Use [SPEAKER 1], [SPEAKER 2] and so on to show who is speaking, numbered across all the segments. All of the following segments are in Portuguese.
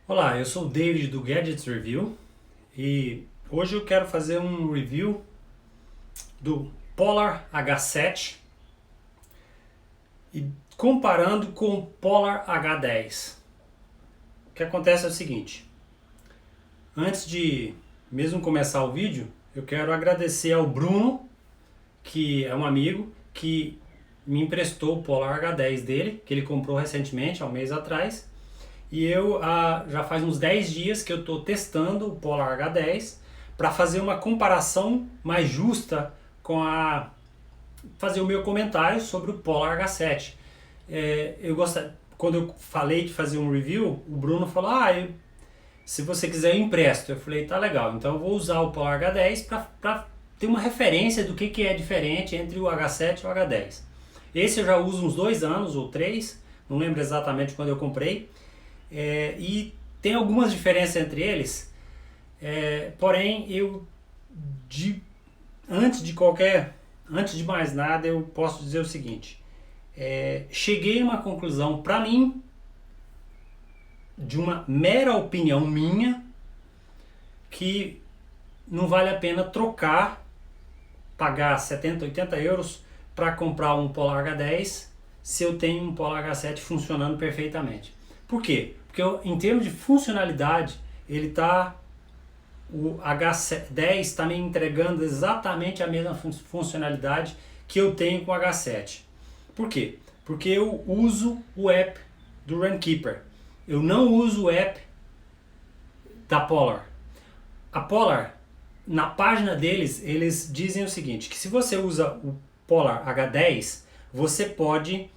[SPEAKER 1] Olá, eu sou o David do Gadgets Review e hoje eu quero fazer um review do Polar H7 e comparando com o Polar H10. O que acontece é o seguinte: antes de mesmo começar o vídeo, eu quero agradecer ao Bruno, que é um amigo que me emprestou o Polar H10 dele, que ele comprou recentemente, há um mês atrás. E eu já faz uns 10 dias que eu estou testando o Polar H10 para fazer uma comparação mais justa com fazer o meu comentário sobre o Polar H7. Quando eu falei de fazer um review, o Bruno falou: se você quiser eu empresto. Eu falei: tá legal, então eu vou usar o Polar H10 para ter uma referência do que é diferente entre o H7 e o H10. Esse eu já uso uns 2 anos ou 3, não lembro exatamente quando eu comprei. E tem algumas diferenças entre eles, porém antes de mais nada eu posso dizer o seguinte: cheguei a uma conclusão para mim, de uma mera opinião minha, que não vale a pena pagar 70, 80 euros para comprar um Polar H10 se eu tenho um Polar H7 funcionando perfeitamente. Por quê? Porque em termos de funcionalidade, o H10 está me entregando exatamente a mesma funcionalidade que eu tenho com o H7. Por quê? Porque eu uso o app do Runkeeper. Eu não uso o app da Polar. A Polar, na página deles, eles dizem o seguinte: que se você usa o Polar H10, você pode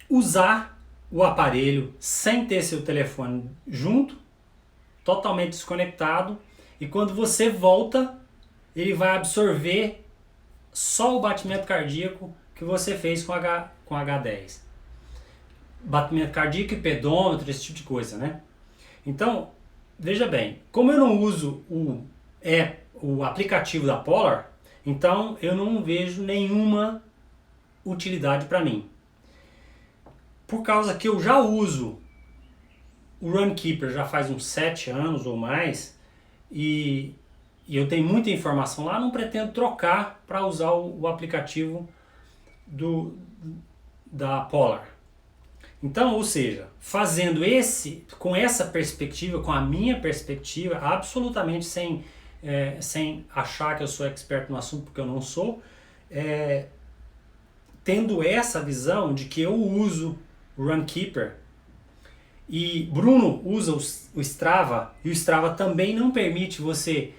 [SPEAKER 1] usar o aparelho sem ter seu telefone junto, totalmente desconectado, e quando você volta, ele vai absorver só o batimento cardíaco que você fez com H10. Batimento cardíaco e pedômetro, esse tipo de coisa, né? Então, veja bem, como eu não uso o aplicativo da Polar, então eu não vejo nenhuma utilidade para mim. Por causa que eu já uso o Runkeeper já faz uns 7 anos ou mais, e eu tenho muita informação lá, não pretendo trocar para usar o aplicativo da Polar. Então, ou seja, fazendo com essa perspectiva, com a minha perspectiva, absolutamente sem achar que eu sou expert no assunto, porque eu não sou, tendo essa visão de que eu uso o Runkeeper e Bruno usa o Strava, e o Strava também não permite você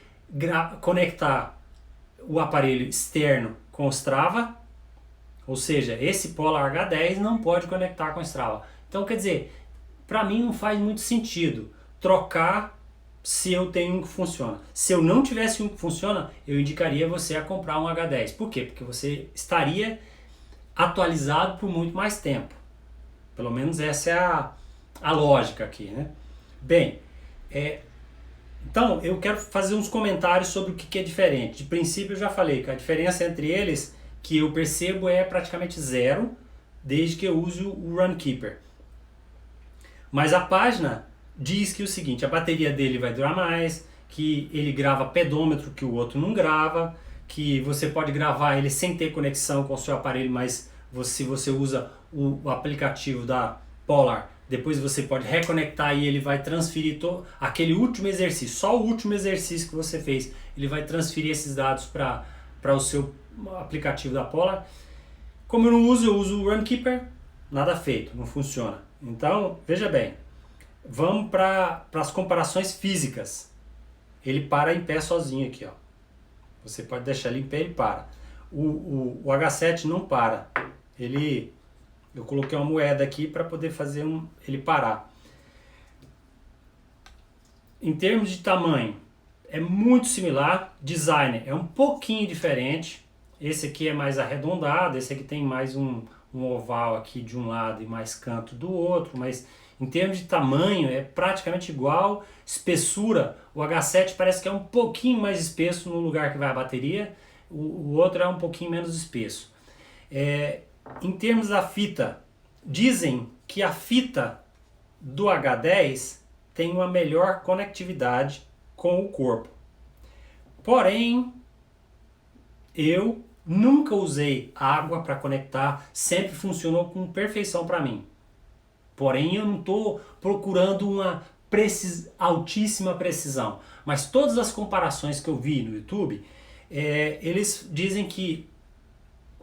[SPEAKER 1] conectar o aparelho externo com o Strava, ou seja, esse Polar H10 não pode conectar com o Strava. Então, quer dizer, para mim não faz muito sentido trocar se eu tenho um que funciona. Se eu não tivesse um que funciona, eu indicaria você a comprar um H10. Por quê? Porque você estaria atualizado por muito mais tempo. Pelo menos essa é a lógica aqui, né? Bem, então eu quero fazer uns comentários sobre o que é diferente. De princípio eu já falei que a diferença entre eles, que eu percebo, é praticamente zero, desde que eu use o Runkeeper. Mas a página diz que o seguinte: a bateria dele vai durar mais, que ele grava pedômetro que o outro não grava, que você pode gravar ele sem ter conexão com o seu aparelho, mas se você usa o aplicativo da Polar, depois você pode reconectar e ele vai transferir aquele último exercício, só o último exercício que você fez, ele vai transferir esses dados para o seu aplicativo da Polar. Como eu não uso, eu uso o Runkeeper, nada feito, não funciona. Então, veja bem, vamos para as comparações físicas. Ele para em pé sozinho aqui, ó. Você pode deixar ele em pé, ele para. O H7 não para. Eu coloquei uma moeda aqui para poder fazer ele parar. Em termos de tamanho, é muito similar. Design é um pouquinho diferente. Esse aqui é mais arredondado, esse aqui tem mais um oval aqui de um lado e mais canto do outro, mas em termos de tamanho é praticamente igual. Espessura, o H7 parece que é um pouquinho mais espesso no lugar que vai a bateria, o outro é um pouquinho menos espesso. Em termos da fita, dizem que a fita do H10 tem uma melhor conectividade com o corpo. Porém, eu nunca usei água para conectar, sempre funcionou com perfeição para mim. Porém, eu não estou procurando uma altíssima precisão. Mas todas as comparações que eu vi no YouTube, eles dizem que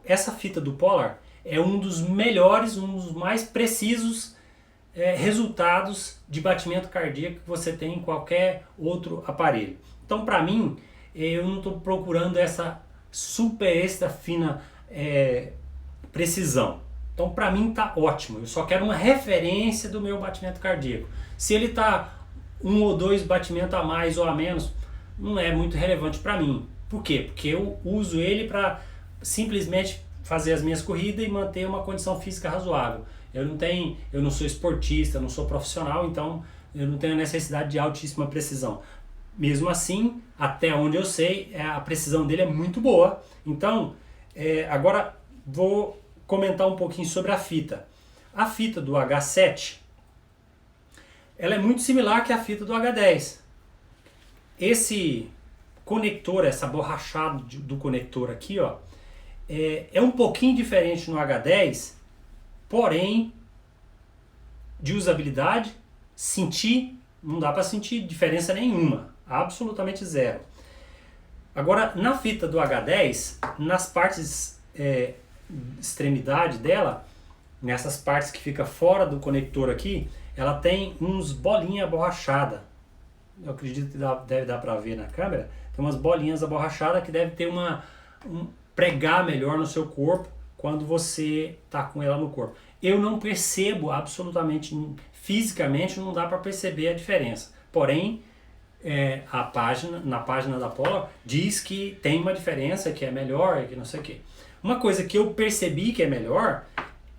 [SPEAKER 1] essa fita do Polar é um dos melhores, um dos mais precisos resultados de batimento cardíaco que você tem em qualquer outro aparelho. Então, para mim, eu não estou procurando essa super extra fina precisão. Então, para mim tá ótimo. Eu só quero uma referência do meu batimento cardíaco. Se ele tá 1 ou 2 batimentos a mais ou a menos, não é muito relevante para mim. Por quê? Porque eu uso ele para simplesmente fazer as minhas corridas e manter uma condição física razoável. Eu não sou esportista, não sou profissional, então eu não tenho necessidade de altíssima precisão. Mesmo assim, até onde eu sei, a precisão dele é muito boa. Então, agora vou comentar um pouquinho sobre a fita. A fita do H7, ela é muito similar que a fita do H10. Esse conector, essa borrachada do conector aqui, ó, é um pouquinho diferente no H10, porém, de usabilidade, não dá para sentir diferença nenhuma, absolutamente zero. Agora, na fita do H10, nas partes extremidade dela, nessas partes que fica fora do conector aqui, ela tem uns bolinhas aborrachadas. Eu acredito que deve dar para ver na câmera. Tem umas bolinhas aborrachadas que deve ter pregar melhor no seu corpo quando você tá com ela no corpo. Eu não percebo absolutamente, fisicamente não dá para perceber a diferença. Porém, na página da Polar diz que tem uma diferença, que é melhor, que não sei o que. Uma coisa que eu percebi que é melhor,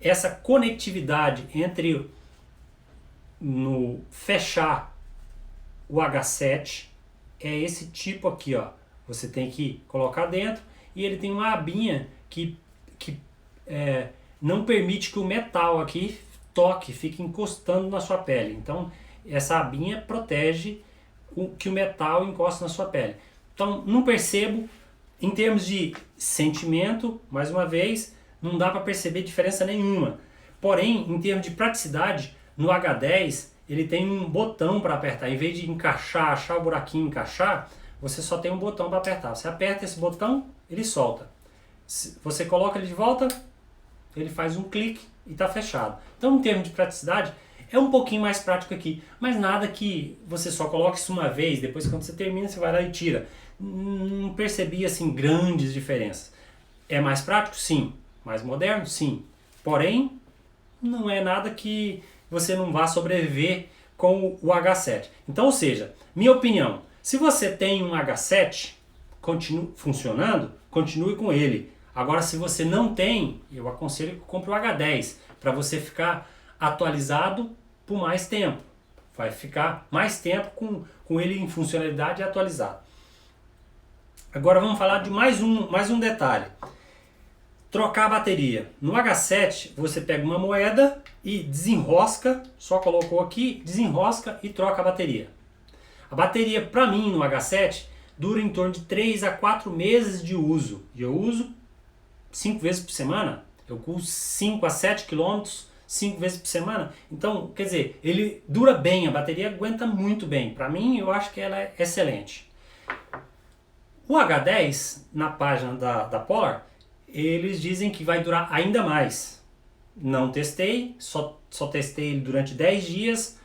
[SPEAKER 1] essa conectividade entre no fechar o H7 é esse tipo aqui, ó. Você tem que colocar dentro e ele tem uma abinha que não permite que o metal aqui fique encostando na sua pele. Então essa abinha protege que o metal encoste na sua pele. Então não percebo. Em termos de sentimento, mais uma vez, não dá para perceber diferença nenhuma. Porém, em termos de praticidade, no H10 ele tem um botão para apertar. Em vez de achar o buraquinho e encaixar, você só tem um botão para apertar. Você aperta esse botão, ele solta. Você coloca ele de volta, ele faz um clique e está fechado. Então, em termos de praticidade, é um pouquinho mais prático aqui. Mas nada que você só coloque isso uma vez, depois quando você termina, você vai lá e tira. Não percebi assim grandes diferenças. É mais prático? Sim. Mais moderno? Sim. Porém, não é nada que você não vá sobreviver com o H7. Então, ou seja, minha opinião, se você tem um H7 funcionando, continue com ele. Agora, se você não tem, eu aconselho que compre o H10 para você ficar atualizado por mais tempo. Vai ficar mais tempo com ele em funcionalidade e atualizado. Agora vamos falar de mais um detalhe. Trocar a bateria. No H7 você pega uma moeda e desenrosca, só colocou aqui, desenrosca e troca a bateria. A bateria para mim no H7 dura em torno de 3 a 4 meses de uso. E eu uso 5 vezes por semana. Eu uso 5 a 7 quilômetros 5 vezes por semana. Então, quer dizer, ele dura bem, a bateria aguenta muito bem. Para mim, eu acho que ela é excelente. O H10, na página da Polar, eles dizem que vai durar ainda mais. Não testei, só testei ele durante 10 dias.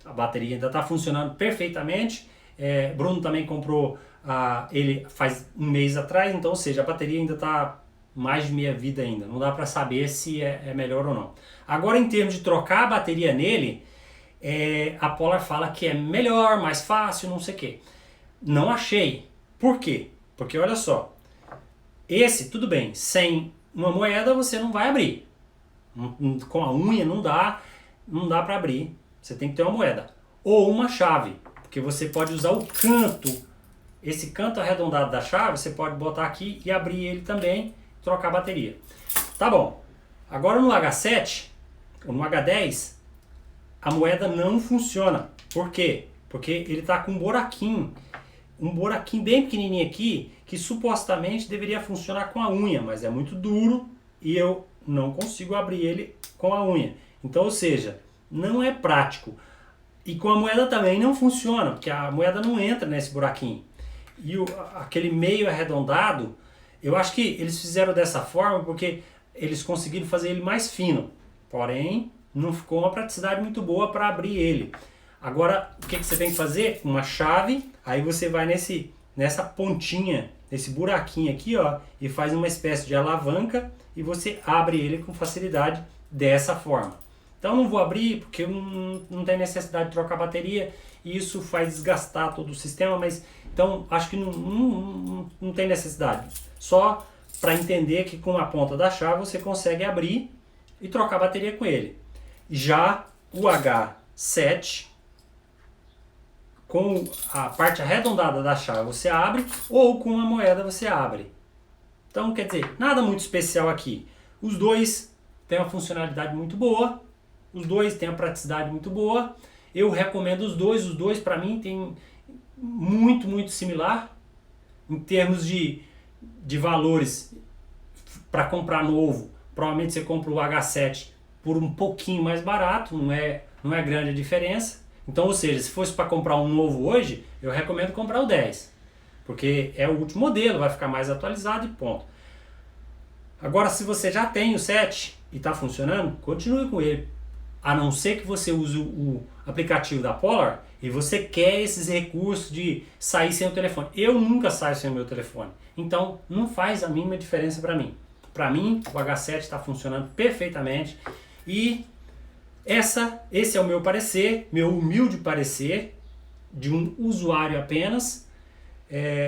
[SPEAKER 1] A bateria ainda está funcionando perfeitamente. Bruno também comprou ele faz um mês atrás, então, ou seja, a bateria ainda está mais de meia vida ainda. Não dá para saber se é melhor ou não. Agora, em termos de trocar a bateria nele, a Polar fala que é melhor, mais fácil, não sei o que. Não achei. Por quê? Porque olha só, tudo bem, sem uma moeda você não vai abrir. Com a unha não dá para abrir. Você tem que ter uma moeda. Ou uma chave, porque você pode usar o canto, esse canto arredondado da chave, você pode botar aqui e abrir ele também, trocar a bateria. Tá bom. Agora no H7, ou no H10, a moeda não funciona. Por quê? Porque ele está com um buraquinho bem pequenininho aqui, que supostamente deveria funcionar com a unha, mas é muito duro e eu não consigo abrir ele com a unha. Então, ou seja, não é prático. E com a moeda também não funciona, porque a moeda não entra nesse buraquinho. E aquele meio arredondado, eu acho que eles fizeram dessa forma porque eles conseguiram fazer ele mais fino. Porém, não ficou uma praticidade muito boa para abrir ele. Agora, o que você tem que fazer? Uma chave, aí você vai nessa pontinha, nesse buraquinho aqui, ó, e faz uma espécie de alavanca e você abre ele com facilidade dessa forma. Então não vou abrir porque não tem necessidade de trocar bateria e isso faz desgastar todo o sistema, mas então acho que não tem necessidade. Só para entender que com a ponta da chave você consegue abrir e trocar bateria com ele. Já o H7, com a parte arredondada da chave você abre, ou com uma moeda você abre. Então, quer dizer, nada muito especial aqui. Os dois têm uma funcionalidade muito boa, os dois têm uma praticidade muito boa. Eu recomendo os dois para mim tem muito similar em termos de valores. Para comprar novo, provavelmente você compra o H7 por um pouquinho mais barato, não é grande a diferença. Então, ou seja, se fosse para comprar um novo hoje, eu recomendo comprar o 10, porque é o último modelo, vai ficar mais atualizado e ponto. Agora, se você já tem o 7 e está funcionando, continue com ele. A não ser que você use o aplicativo da Polar e você quer esses recursos de sair sem o telefone. Eu nunca saio sem o meu telefone, então não faz a mínima diferença para mim. Para mim, o H7 está funcionando perfeitamente e esse é o meu parecer, meu humilde parecer de um usuário apenas.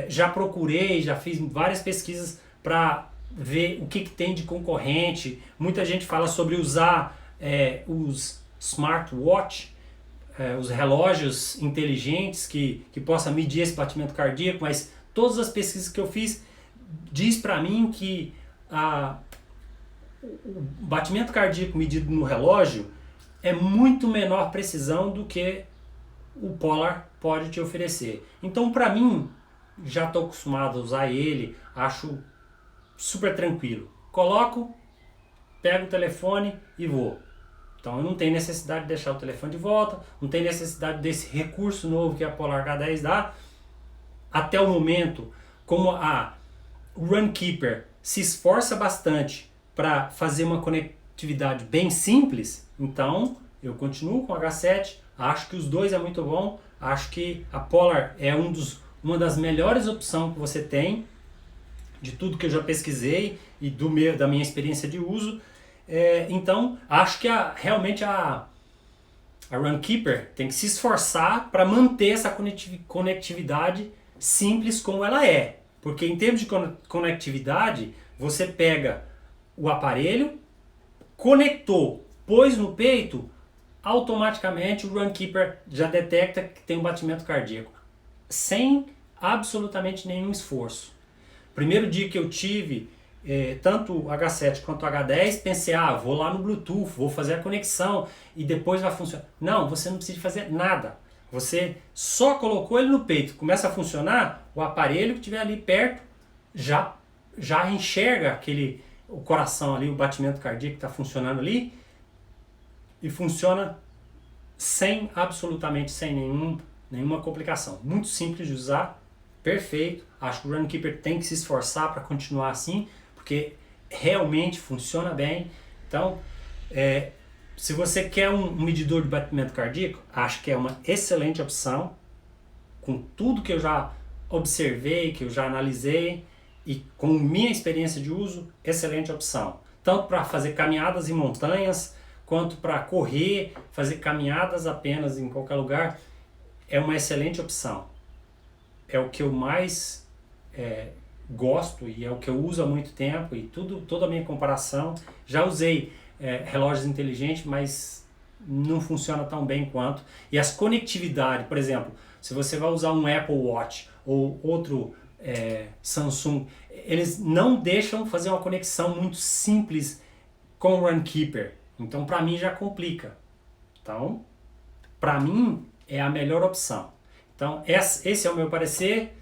[SPEAKER 1] Já procurei, já fiz várias pesquisas para ver o que tem de concorrente. Muita gente fala sobre usar os smartwatch, os relógios inteligentes que possam medir esse batimento cardíaco, mas todas as pesquisas que eu fiz diz para mim que o batimento cardíaco medido no relógio é muito menor precisão do que o Polar pode te oferecer. Então, para mim, já estou acostumado a usar ele, acho super tranquilo. Coloco, pego o telefone e vou. Então, eu não tenho necessidade de deixar o telefone de volta, não tenho necessidade desse recurso novo que a Polar H10 dá. Até o momento, como a Runkeeper se esforça bastante para fazer uma conectividade bem simples, então eu continuo com o H7, acho que os dois é muito bom, acho que a Polar é uma das melhores opções que você tem, de tudo que eu já pesquisei e da minha experiência de uso. Então acho que realmente a Runkeeper tem que se esforçar para manter essa conectividade simples como ela é. Porque em termos de conectividade, você pega o aparelho, conectou, pôs no peito, automaticamente o Runkeeper já detecta que tem um batimento cardíaco, sem absolutamente nenhum esforço. Primeiro dia que eu tive tanto o H7 quanto o H10, pensei, vou lá no Bluetooth, vou fazer a conexão e depois vai funcionar. Não, você não precisa fazer nada. Você só colocou ele no peito, começa a funcionar, o aparelho que estiver ali perto já enxerga o coração ali, o batimento cardíaco que está funcionando ali, e funciona absolutamente sem nenhuma complicação. Muito simples de usar, perfeito. Acho que o Runkeeper tem que se esforçar para continuar assim, porque realmente funciona bem. Então, se você quer um medidor de batimento cardíaco, acho que é uma excelente opção, com tudo que eu já observei, que eu já analisei, e com minha experiência de uso, excelente opção. Tanto para fazer caminhadas em montanhas, quanto para correr, fazer caminhadas apenas em qualquer lugar, é uma excelente opção. É o que eu mais gosto e é o que eu uso há muito tempo, e toda a minha comparação. Já usei relógios inteligentes, mas não funciona tão bem quanto. E as conectividades, por exemplo, se você vai usar um Apple Watch ou outro Samsung, eles não deixam fazer uma conexão muito simples com o Runkeeper. Então, para mim, já complica. Então, para mim, é a melhor opção. Então, esse é o meu parecer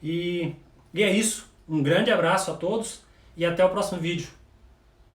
[SPEAKER 1] e é isso. Um grande abraço a todos e até o próximo vídeo.